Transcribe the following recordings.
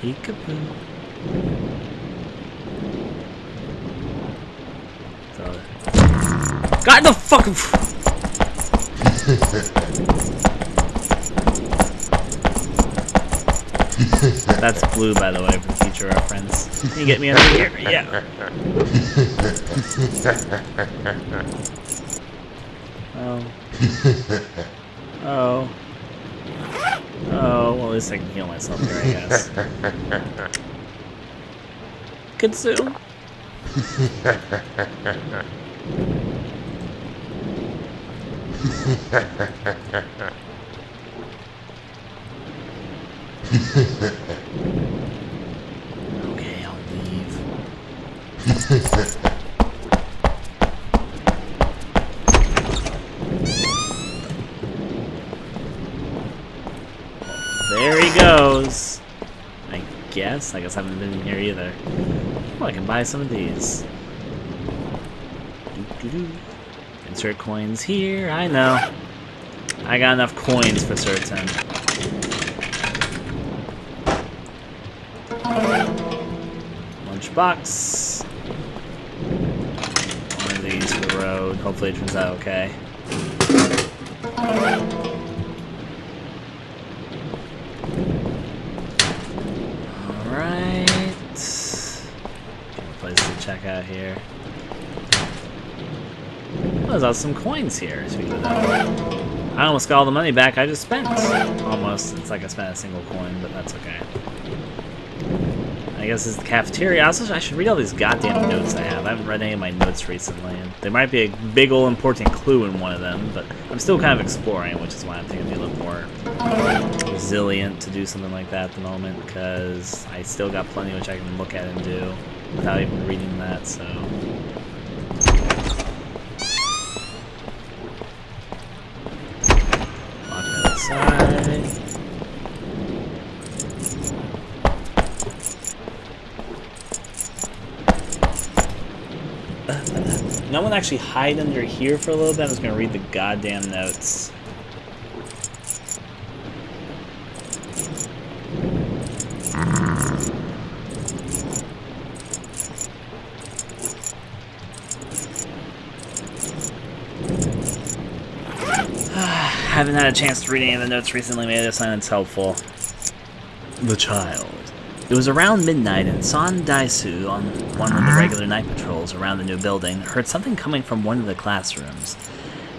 Peekaboo. God, the fucking. That's blue, by the way, for future reference. Can you get me under here? Yeah. Oh. Oh. Oh, well, at least I can heal myself here, I guess. Consume. Okay, I'll leave. There he goes. I guess I haven't been in here either. Oh, I can buy some of these. Insert coins here. I know. I got enough coins for certain. Lunchbox. One of these for the road. Hopefully it turns out okay. Alright. Place to check out here. Oh, there's also some coins here, speaking of that. I almost got all the money back I just spent. Almost. It's like I spent a single coin, but that's okay. I guess it's the cafeteria. Also, I should read all these goddamn notes I have. I haven't read any of my notes recently. And there might be a big ol' important clue in one of them, but I'm still kind of exploring, which is why I'm thinking I'd be a little more resilient to do something like that at the moment, because I still got plenty which I can look at and do without even reading that, so... Lock that aside. No one actually hide under here for a little bit. I'm just gonna read the goddamn notes. Haven't had a chance to read any of the notes recently. Maybe this one is helpful. The child. It was around midnight, and Son Dai-soo, on one of the regular night patrols around the new building, heard something coming from one of the classrooms.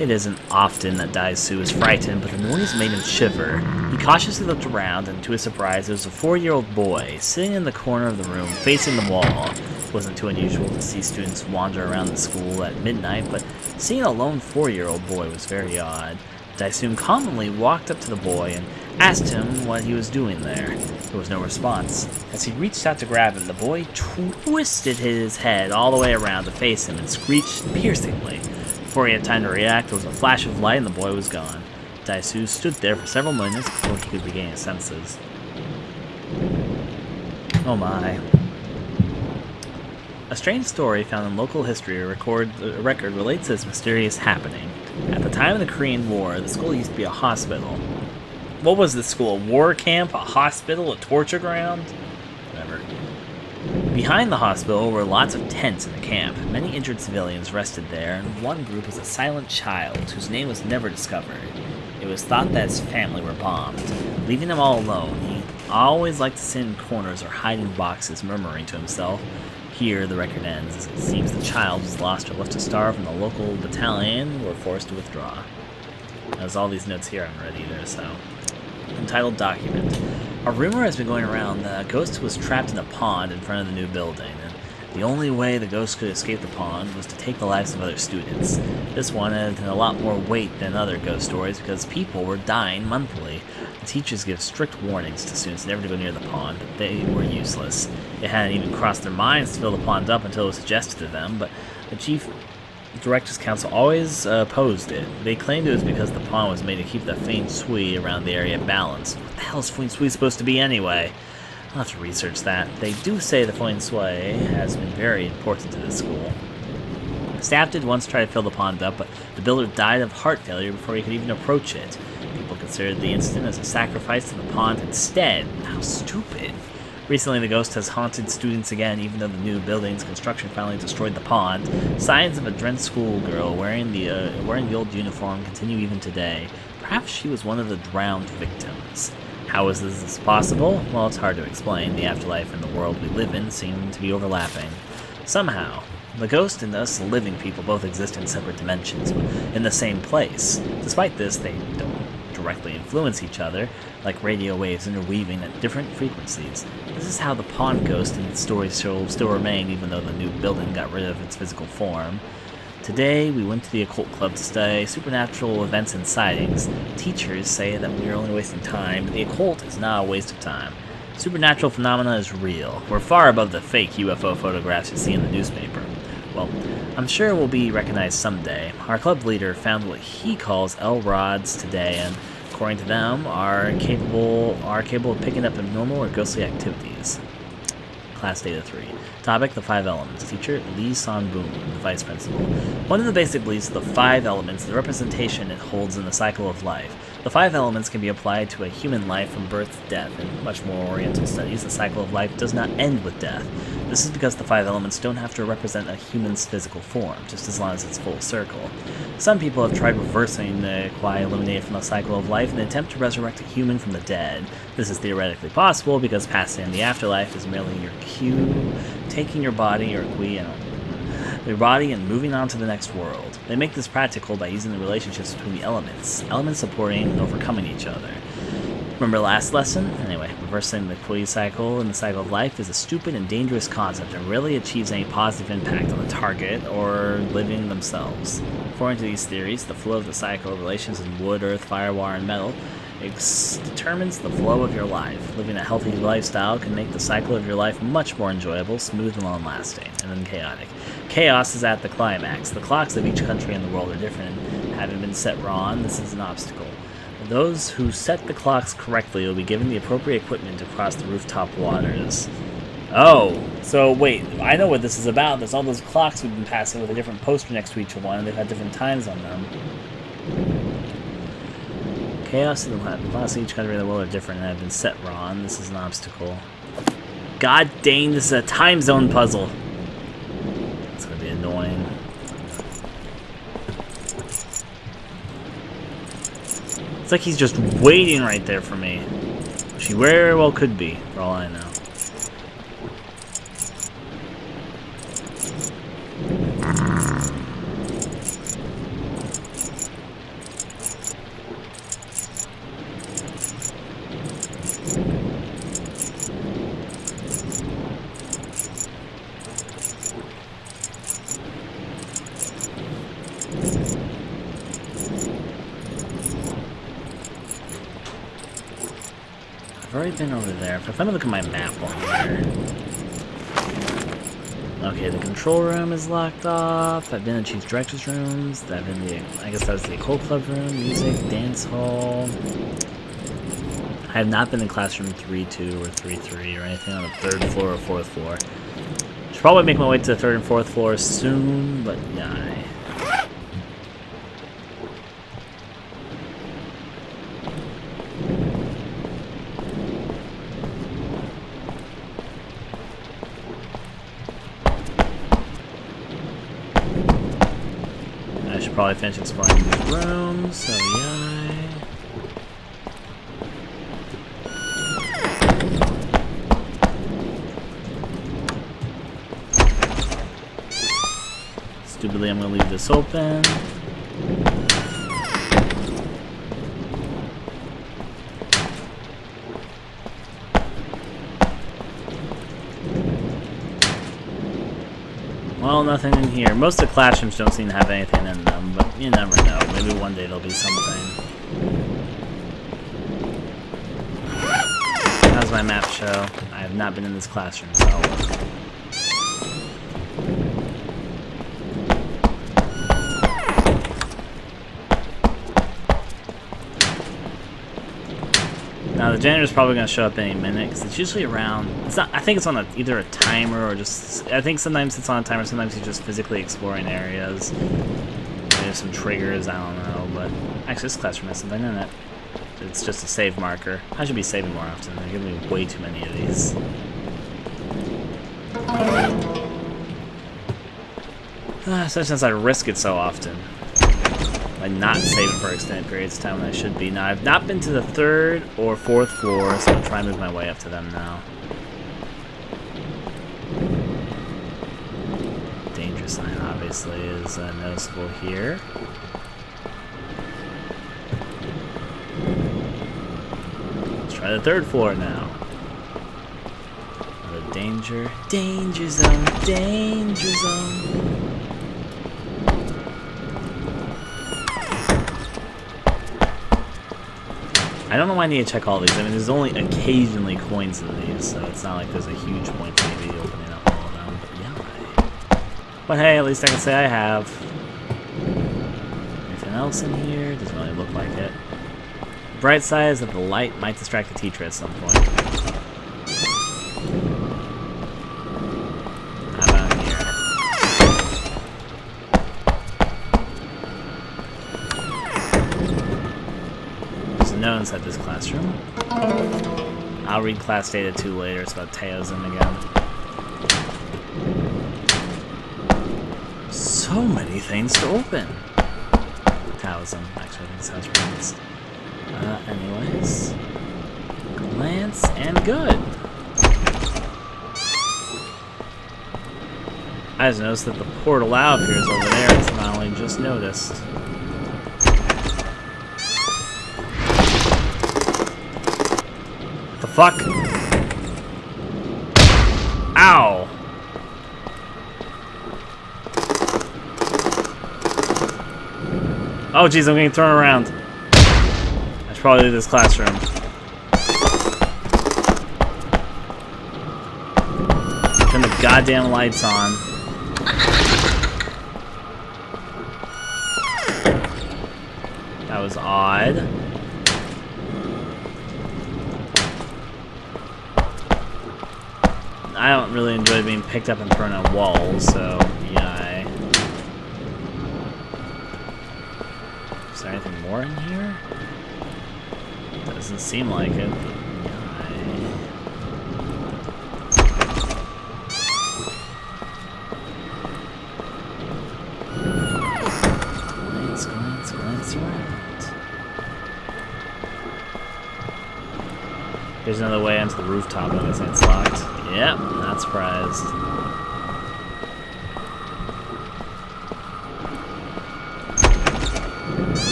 It isn't often that Dai-soo is frightened, but the noise made him shiver. He cautiously looked around, and to his surprise, there was a 4-year-old boy sitting in the corner of the room, facing the wall. It wasn't too unusual to see students wander around the school at midnight, but seeing a lone 4-year-old boy was very odd. Dai-soo calmly walked up to the boy and asked him what he was doing there. There was no response. As he reached out to grab him, the boy twisted his head all the way around to face him and screeched piercingly. Before he had time to react, there was a flash of light and the boy was gone. Dai-soo stood there for several minutes before he could regain his senses. Oh my. A strange story found in local history record relates this mysterious happening. At the time of the Korean War, the school used to be a hospital. What was this school? A war camp? A hospital? A torture ground? Whatever. Behind the hospital were lots of tents in the camp. Many injured civilians rested there, and one group was a silent child whose name was never discovered. It was thought that his family were bombed. Leaving them all alone, he always liked to sit in corners or hide in boxes, murmuring to himself. Here, the record ends, as it seems the child was lost or left to starve, and the local battalion were forced to withdraw. There's all these notes here I haven't read either, so... Entitled Document. A rumor has been going around that a ghost was trapped in a pond in front of the new building, and the only way the ghost could escape the pond was to take the lives of other students. This one had a lot more weight than other ghost stories because people were dying monthly. The teachers give strict warnings to students never to go near the pond, but they were useless. It hadn't even crossed their minds to fill the pond up until it was suggested to them, but the chief Directors Council always opposed it. They claimed it was because the pond was made to keep the feng shui around the area balanced. What the hell is feng shui supposed to be anyway? I'll have to research that. They do say the feng shui has been very important to this school. Staff did once try to fill the pond up, but the builder died of heart failure before he could even approach it. People considered the incident as a sacrifice to the pond instead. How stupid. Recently, the ghost has haunted students again, even though the new building's construction finally destroyed the pond. Signs of a drenched schoolgirl wearing the old uniform continue even today. Perhaps she was one of the drowned victims. How is this possible? Well, it's hard to explain. The afterlife and the world we live in seem to be overlapping. Somehow, the ghost and us living people both exist in separate dimensions, but in the same place. Despite this, they don't directly influence each other, like radio waves interweaving at different frequencies. This is how the pond ghost and its stories still remain, even though the new building got rid of its physical form. Today, we went to the Occult Club to study supernatural events and sightings. Teachers say that we are only wasting time, but the occult is not a waste of time. Supernatural phenomena is real. We're far above the fake UFO photographs you see in the newspaper. Well, I'm sure we'll be recognized someday. Our club leader found what he calls L-rods today, and according to them, are capable of picking up abnormal or ghostly activities. Class Data 3. Topic, the 5 elements. Teacher, Lee San-boon, the vice principal. One of the basic beliefs of the 5 elements is the representation it holds in the cycle of life. The 5 elements can be applied to a human life from birth to death. In much more Oriental studies, the cycle of life does not end with death. This is because the 5 elements don't have to represent a human's physical form, just as long as it's full circle. Some people have tried reversing the Kwai eliminated from the cycle of life in an attempt to resurrect a human from the dead. This is theoretically possible because passing in the afterlife is merely your cue, taking your body, or your body and moving on to the next world. They make this practical by using the relationships between the elements supporting and overcoming each other. Remember last lesson? Anyway, reversing the Kui cycle and the cycle of life is a stupid and dangerous concept and rarely achieves any positive impact on the target or living themselves. According to these theories, the flow of the cycle of relations in wood, earth, fire, water, and metal determines the flow of your life. Living a healthy lifestyle can make the cycle of your life much more enjoyable, smooth, and long-lasting, and then chaotic. Chaos is at the climax. The clocks of each country in the world are different, and having been set wrong, this is an obstacle. Those who set the clocks correctly will be given the appropriate equipment to cross the rooftop waters. Oh, so wait, I know what this is about. There's all those clocks we've been passing with a different poster next to each one, and they've had different times on them. Chaos and the clocks of each country in the world are different and have been set wrong. This is an obstacle. God dang, this is a time zone puzzle. It's gonna be annoying. It's like he's just waiting right there for me. Which he very well could be, for all I know. I've already been over there. If I look at my map on here. Okay, the control room is locked off. I've been in Chief Director's rooms. I've been in I guess that was the Occult Club room, music, dance hall. I have not been in classroom 3-2 or 3-3 or anything on the 3rd floor or 4th floor. Should probably make my way to the 3rd and 4th floors soon, but yeah. I should probably finish exploring these rooms, so yeah. Stupidly, I'm gonna leave this open. Well, nothing in here. Most of the classrooms don't seem to have anything in them, but you never know. Maybe one day there'll be something. How's my map show? I have not been in this classroom, so I'll look. Now the janitor's probably going to show up any minute because it's usually around. It's not. I think it's on either a timer or just. I think sometimes it's on a timer. Sometimes he's just physically exploring areas. There's some triggers. I don't know, but actually this classroom has something in it. It's just a save marker. I should be saving more often. They're giving me way too many of these. Especially since I risk it so often. By not saving for extended periods of time when I should be. Now, I've not been to the 3rd or 4th floor, so I'll try and move my way up to them now. Danger sign, obviously, is noticeable here. Let's try the 3rd floor now. The danger zone, danger zone. I don't know why I need to check all these. I mean, there's only occasionally coins in these, so it's not like there's a huge point to maybe opening up all of them. But yeah. But hey, at least I can say I have. Anything else in here? Doesn't really look like it. The bright side is that the light might distract the teacher at some point. How about here? No inside this classroom. I'll read class data 2 later. It's about Taoism again. So many things to open. Taoism. Actually, I think that's how it's pronounced. Anyways. Glance and good. I just noticed that the portal out here is over there. It's not only just noticed. The fuck? Ow! Oh jeez, I'm getting thrown around. I should probably leave this classroom. Turn the goddamn lights on. That was odd. I don't really enjoy being picked up and thrown at walls, so yeah. Is there anything more in here? Doesn't seem like it. Glance around. There's another way onto the rooftop. I guess it's locked. Yep, not surprised.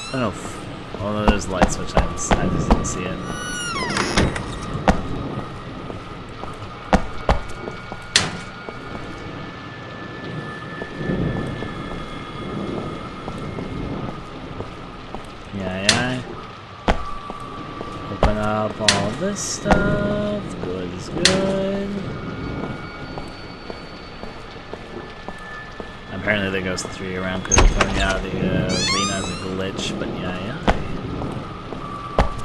I don't know if... Oh, no, there's lights, which I just didn't see it. Open up all this stuff. Good is good. Apparently there goes 3 around because they're coming out of the arena as a glitch, but yeah.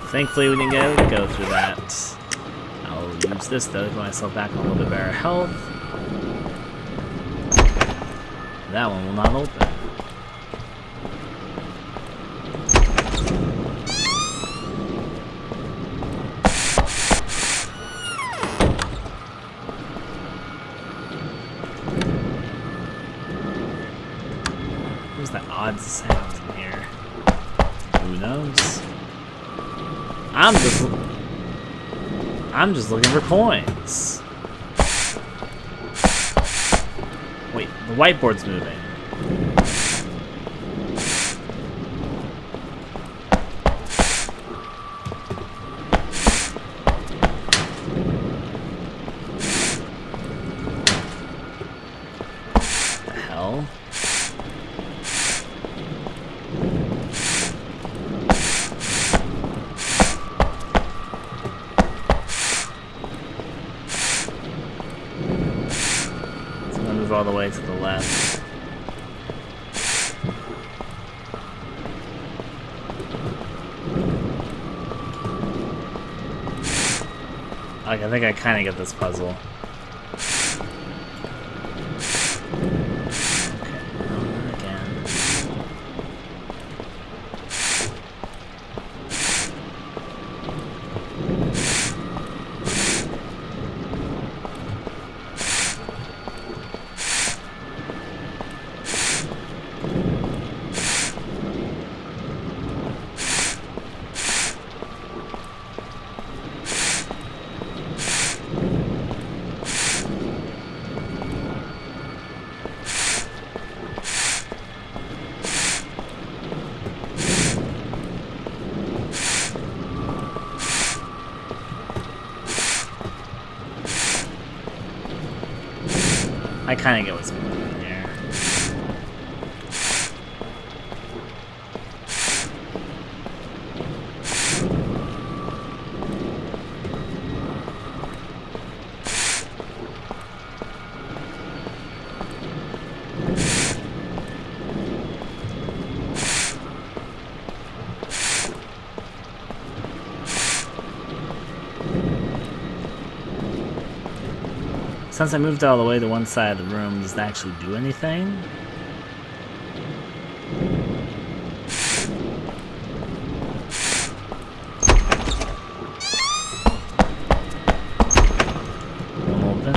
Thankfully we didn't get to go through that. I'll use this though to get myself back on a little bit better health. That one will not open. Where's that odd sound in here? Who knows? I'm just looking for coins. Wait, the whiteboard's moving. What the hell? All the way to the left. Like, I think I kind of get this puzzle. Okay, not again. I kind of get what's going on here. Since I moved all the way to one side of the room, does it actually do anything? One open.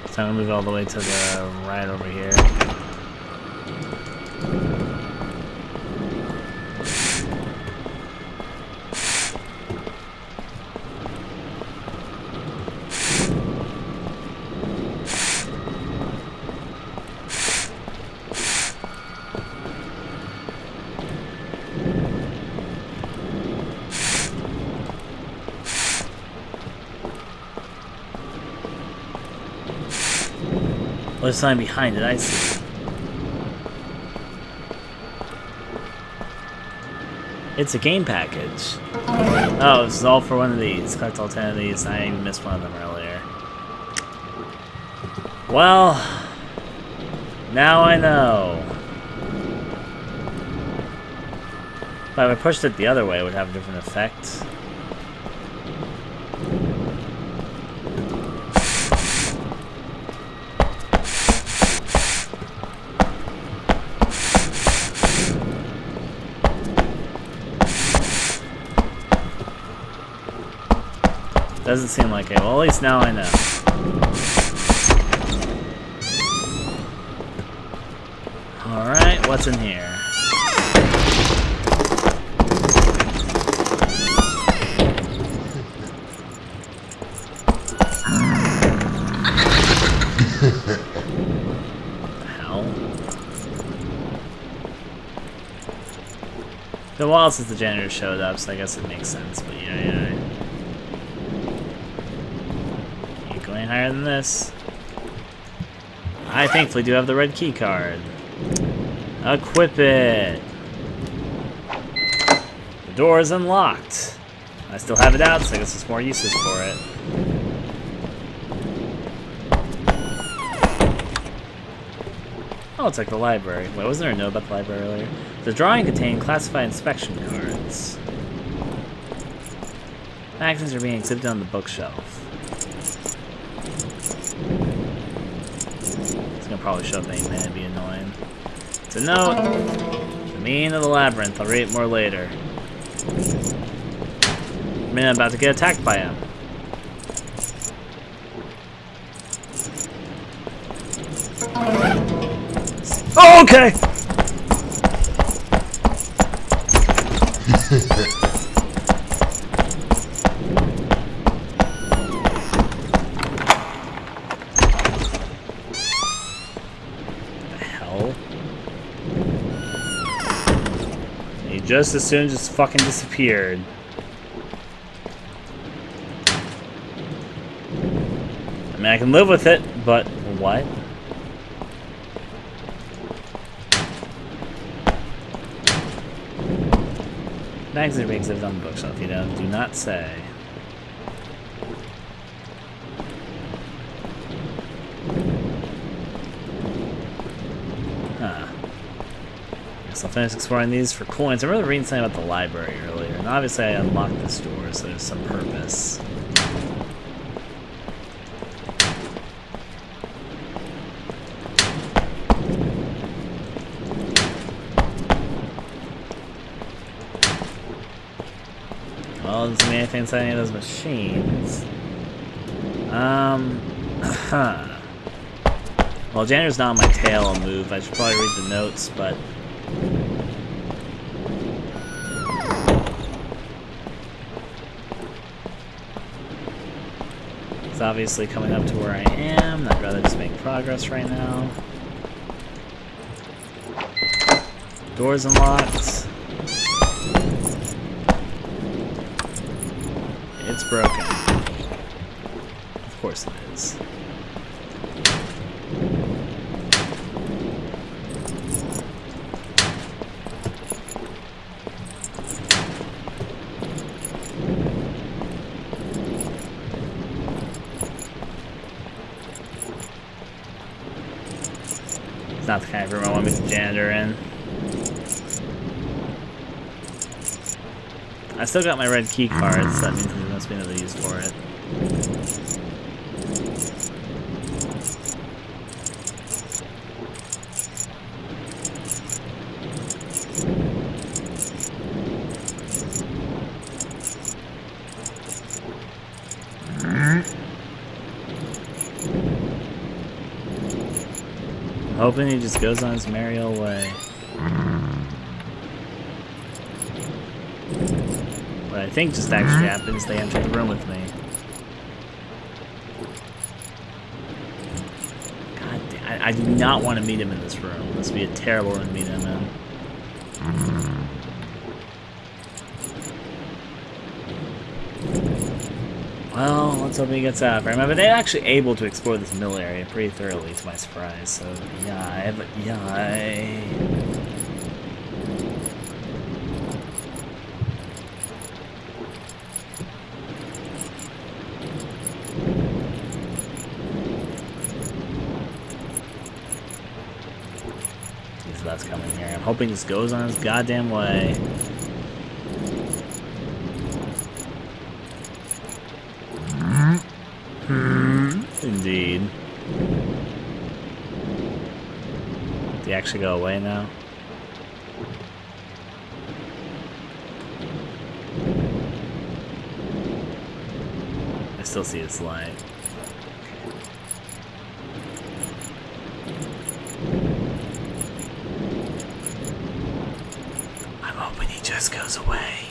So I'm gonna move all the way to the right over here. Oh, there's something behind it, I see. It's a game package. Oh, this is all for one of these. Collect all 10 of these. I even missed one of them earlier. Well, now I know. If I pushed it the other way, it would have a different effect. Doesn't seem like it. Well, at least now I know. Alright, what's in here? What the hell? It's been a while since the janitor showed up, so I guess it makes sense, but yeah. Going higher than this. I thankfully do have the red key card. Equip it. The door is unlocked. I still have it out, so I guess there's more uses for it. Oh, it's like the library. Wait, wasn't there a note about the library earlier? The drawing contained classified inspection cards. Magazines are being exhibited on the bookshelf. Probably show up any minute and be annoying. It's a note. The meaning of the labyrinth. I'll read it more later. I mean, I'm about to get attacked by him. Oh, okay! Just as soon just fucking disappeared. I mean, I can live with it, but what? Magazine being exhibited on the bookshelf, you know, do not say. Huh. Guess I'll finish exploring these for coins. I remember reading something about the library earlier, and obviously I unlocked this door, so there's some purpose. Well, doesn't mean anything inside any of those machines. Well, janitor's not on my tail, I'll move. I should probably read the notes, but... it's obviously coming up to where I am. I'd rather just make progress right now. Door's unlocked. It's broken. Of course it is. It's not the kind of room I want to be the janitor in. I still got my red key cards, so that means there must be another use for it. I'm hoping he just goes on his merry old way. What I think just actually happens, they enter the room with me. God damn, I do not want to meet him in this room. This would be a terrible room to meet him in. Well, let's hope he gets out. Remember, they're actually able to explore this mill area pretty thoroughly, to my surprise. So, yeah, so that's coming here. I'm hoping this goes on his goddamn way. Indeed. Did he actually go away now? I still see his light. I'm hoping he just goes away.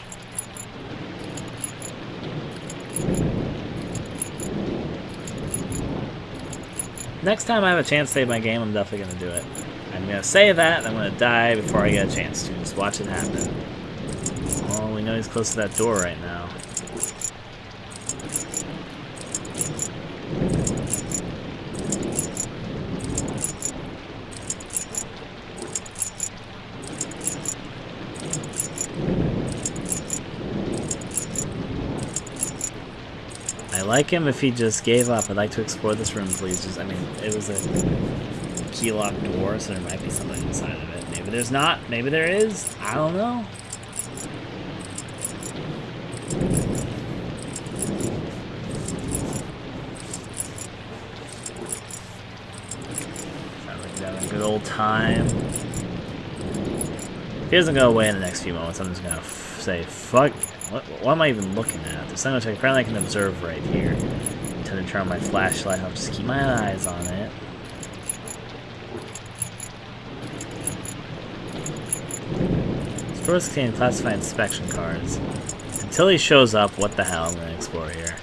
Next time I have a chance to save my game, I'm definitely going to do it. I'm going to say that, and I'm going to die before I get a chance to. Just watch it happen. Well, we know he's close to that door right now. I like him if he just gave up. I'd like to explore this room, please. Just, I mean, it was a key-locked door, so there might be something inside of it. Maybe there's not. Maybe there is. I don't know. Sounds like he's having a good old time. If he doesn't go away in the next few moments, I'm just gonna say, fuck. What am I even looking at? There's something which apparently I can observe right here. Until I turn on my flashlight, I'll just keep my eyes on it. Stores contain classified inspection cards. Until he shows up, what the hell? I'm gonna explore here.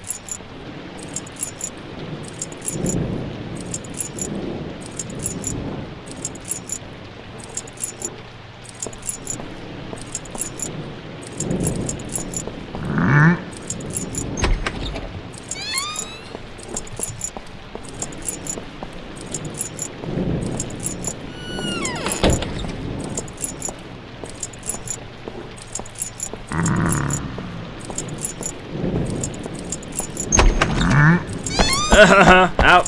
Out.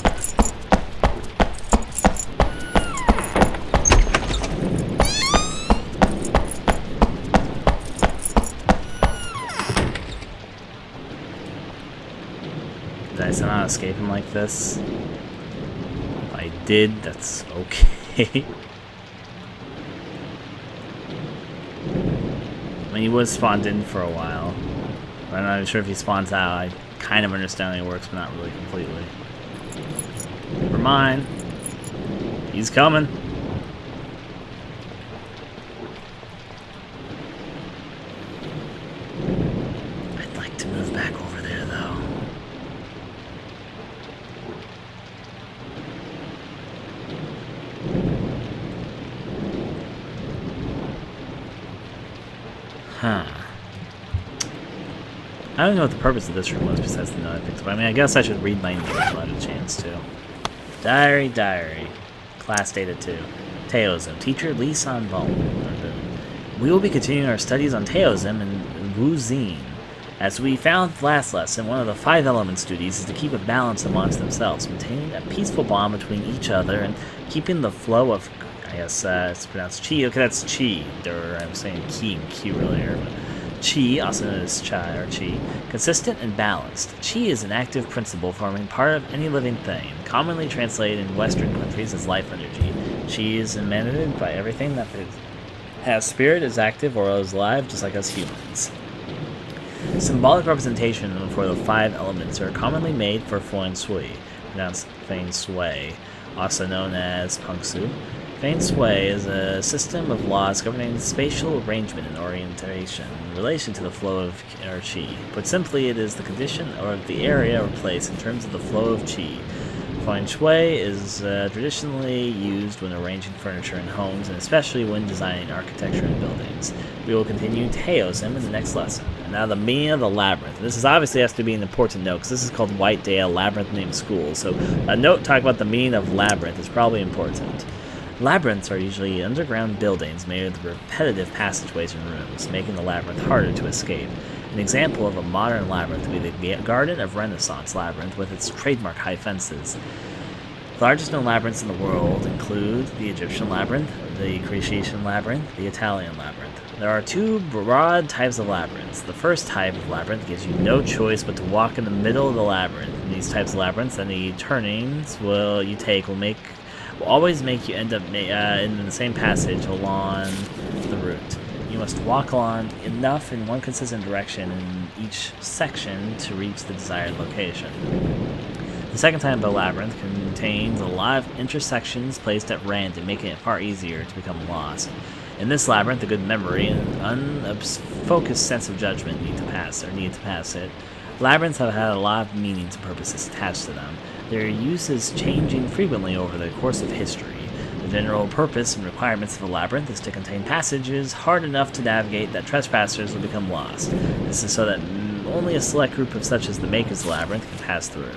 Did I somehow escape him like this? If I did, that's okay. I mean, he was spawned in for a while. I'm not even sure if he spawns out. I kind of understand how he works, but not really completely. Never mind. He's coming. I'd like to move back over there, though. Huh. I don't know what the purpose of this room was besides the note I picked up. I mean, I guess I should read my notes if I had a chance to. Diary. Class data 2. Taoism. Teacher Lee San-bong. We will be continuing our studies on Taoism and Wu-zine. As we found last lesson, one of the 5 elements duties is to keep a balance amongst themselves, maintaining a peaceful bond between each other and keeping the flow of, I guess it's pronounced chi. Okay, that's chi. I was saying ki and Q earlier. But Chi, also known as Chai or Chi, consistent and balanced. Chi is an active principle forming part of any living thing, commonly translated in Western countries as life energy. Chi is emanated by everything that has spirit, is active, or is alive, just like us humans. Symbolic representation for the 5 elements are commonly made for feng shui, pronounced feng shui, also known as pengsu. Feng shui is a system of laws governing spatial arrangement and orientation in relation to the flow of qi. Put simply, it is the condition of the area or place in terms of the flow of qi. Feng shui is traditionally used when arranging furniture in homes, and especially when designing architecture and buildings. We will continue Taoism in the next lesson. And now the meaning of the labyrinth. This is obviously has to be an important note, because this is called WhiteDay, a labyrinth named school. So a note talking about the meaning of labyrinth is probably important. Labyrinths are usually underground buildings made with repetitive passageways and rooms, making the labyrinth harder to escape. An example of a modern labyrinth would be the Garden of Renaissance labyrinth with its trademark high fences. The largest known labyrinths in the world include the Egyptian labyrinth, the Cretan labyrinth, the Italian labyrinth. There are 2 broad types of labyrinths. The first type of labyrinth gives you no choice but to walk in the middle of the labyrinth. In these types of labyrinths, any turnings you take will always make you end up in the same passage along the route. You must walk along enough in one consistent direction in each section to reach the desired location. The second type of labyrinth contains a lot of intersections placed at random, making it far easier to become lost. In this labyrinth, a good memory and unfocused sense of judgment need to pass it. Labyrinths have had a lot of meanings and purposes attached to them, their uses changing frequently over the course of history. The general purpose and requirements of a labyrinth is to contain passages hard enough to navigate that trespassers will become lost. This is so that only a select group of such as the Maker's Labyrinth can pass through.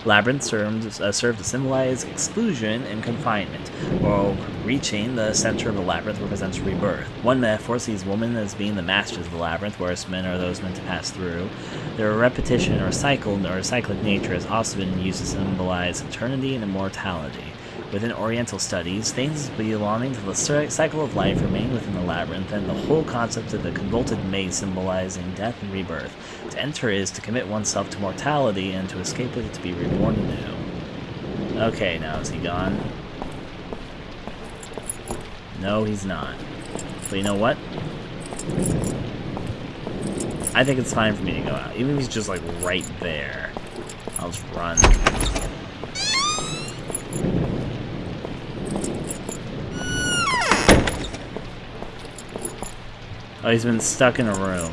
Labyrinths serve to symbolize exclusion and confinement, while reaching the center of the labyrinth represents rebirth. One metaphor sees women as being the masters of the labyrinth, whereas men are those meant to pass through. Their repetition or cyclic nature has also been used to symbolize eternity and immortality. Within Oriental studies, things belonging to the cycle of life remain within the labyrinth, and the whole concept of the convoluted maze symbolizing death and rebirth. To enter is to commit oneself to mortality, and to escape it to be reborn anew. Okay, now is he gone? No, he's not. But you know what? I think it's fine for me to go out. Even if he's just like right there. I'll just run. Oh, he's been stuck in a room.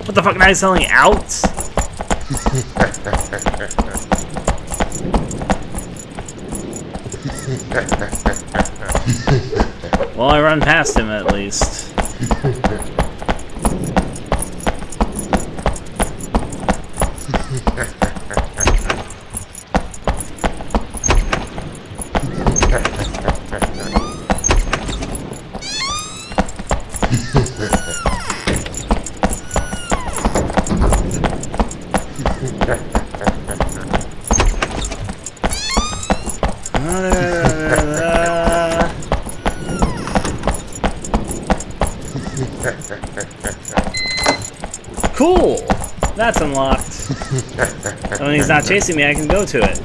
What the fuck, now he's selling out? Well, I run past him at least. Cool! That's unlocked. And when he's not chasing me, I can go to it.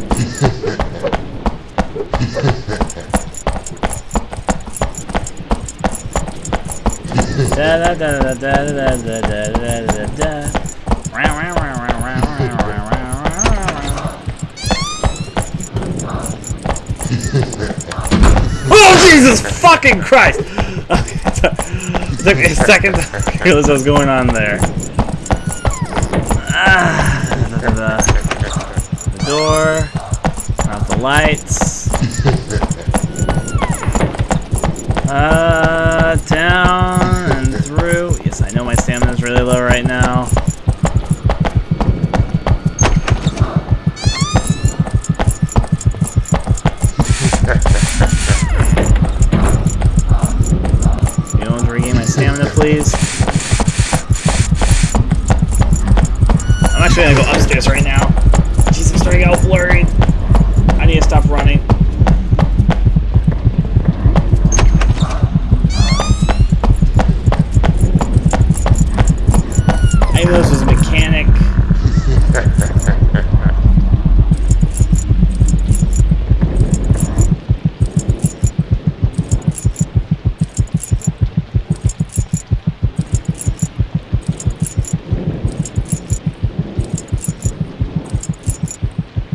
Da da da da da da da da da da. Oh, Jesus fucking Christ! It took me a second to realize what was going on there. The door. Turn off the lights. Down and through. Yes, I know my stamina is really low right now. You want to regain my stamina, please? I'm actually gonna go upstairs right now. Jeez, I'm starting to get all blurry. I need to stop running. Amos was a mechanic.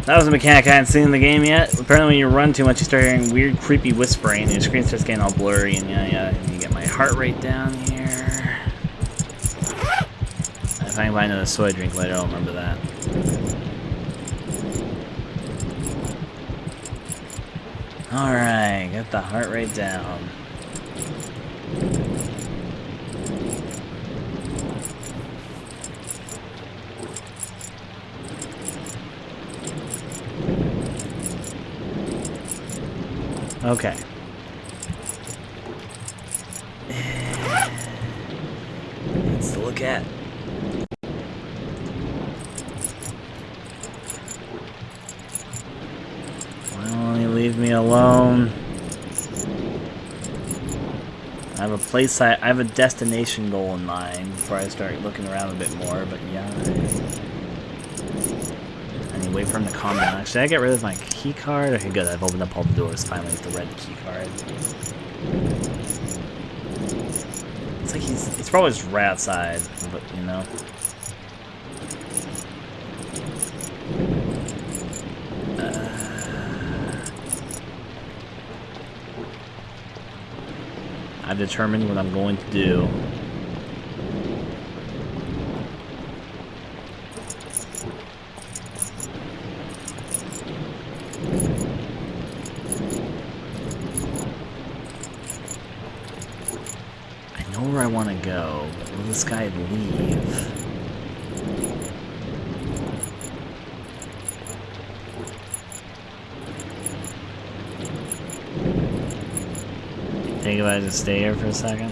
That was a mechanic I hadn't seen in the game yet. Apparently when you run too much, you start hearing weird, creepy whispering, and your screen starts getting all blurry, and yeah, you get my heart rate down here. If I can buy another soy drink later, I'll remember that. Alright, got the heart rate down. Okay. Needs to look at. Why won't you leave me alone? I have a place. I have a destination goal in mind before I start looking around a bit more. But yeah, I need to wait for him to calm down. Actually, I get rid of my key card. Okay, good. I've opened up all the doors finally with the red key card. It's like he's probably just right outside, but you know. I've determined what I'm going to do. I know where I want to go, but will this guy leave? Think if I just stay here for a second?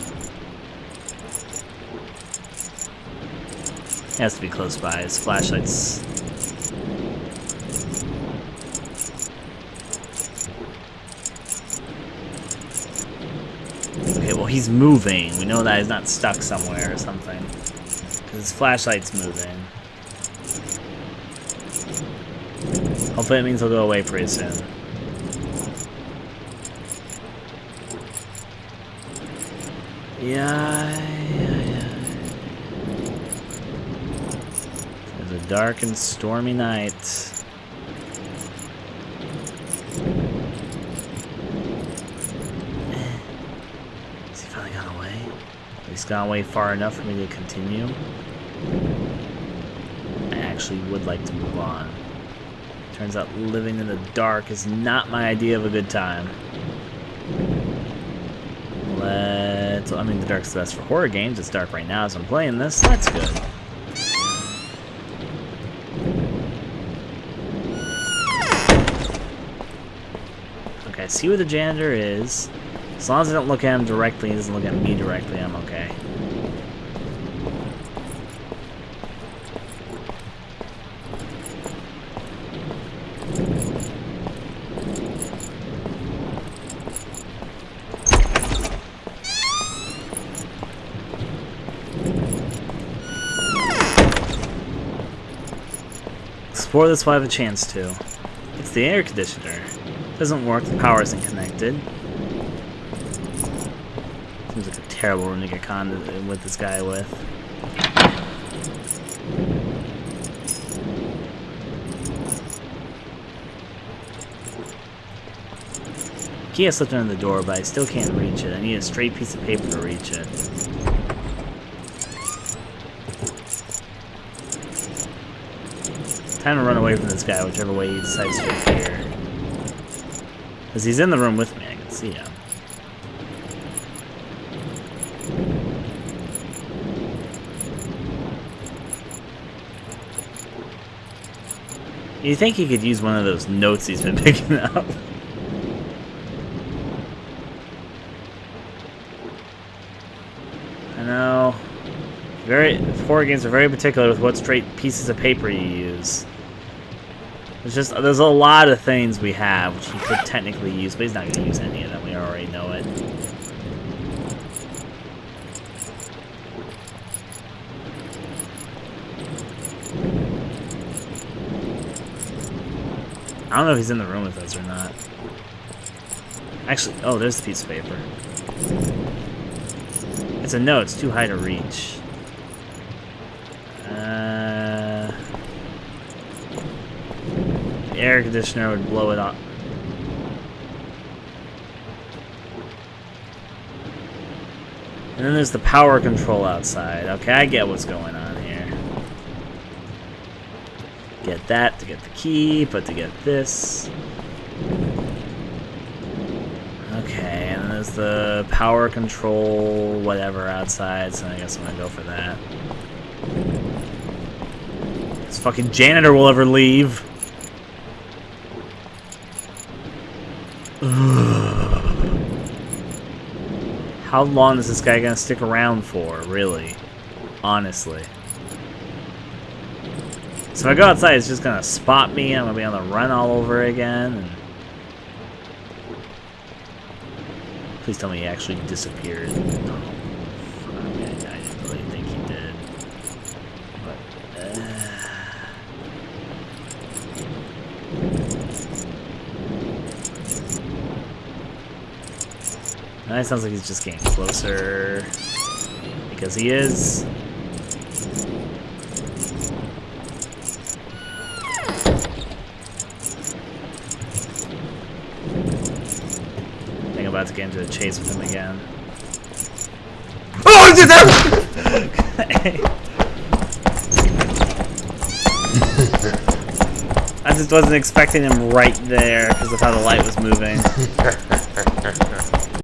He has to be close by. His flashlight's... Okay, well he's moving. We know that he's not stuck somewhere or something. Because his flashlight's moving. Hopefully it means he'll go away pretty soon. Yeah. It's a dark and stormy night. Has he finally gone away? He's gone away far enough for me to continue. I actually would like to move on. Turns out living in the dark is not my idea of a good time. I mean, the dark's the best for horror games. It's dark right now as I'm playing this. That's good. Okay, I see where the janitor is. As long as I don't look at him directly, he doesn't look at me directly, I'm okay. Explore this while I have a chance to. It's the air conditioner. It doesn't work, the power isn't connected. Seems like a terrible room to get conned with this guy with. Key has slipped under the door, but I still can't reach it. I need a straight piece of paper to reach it. Time to run away from this guy, whichever way he decides to appear. Because he's in the room with me, I can see him. You think he could use one of those notes he's been picking up? I know. Horror games are very particular with what straight pieces of paper you use. There's a lot of things we have which he could technically use, but he's not going to use any of them. We already know it. I don't know if he's in the room with us or not. Actually, oh, there's the piece of paper. It's a note. It's too high to reach. The air conditioner would blow it up. And then there's the power control outside. Okay, I get what's going on here. Get that to get the key, but to get this. Okay, and then there's the power control whatever outside, so I guess I'm gonna go for that. This fucking janitor will ever leave. How long is this guy gonna stick around for, really? Honestly. So if I go outside, it's just gonna spot me, I'm gonna be on the run all over again. And please tell me he actually disappeared. Oh, I mean, I didn't really think he did. But, that sounds like he's just getting closer. Because he is. About to get into a chase with him again. Oh, it's there! I just wasn't expecting him right there because of how the light was moving.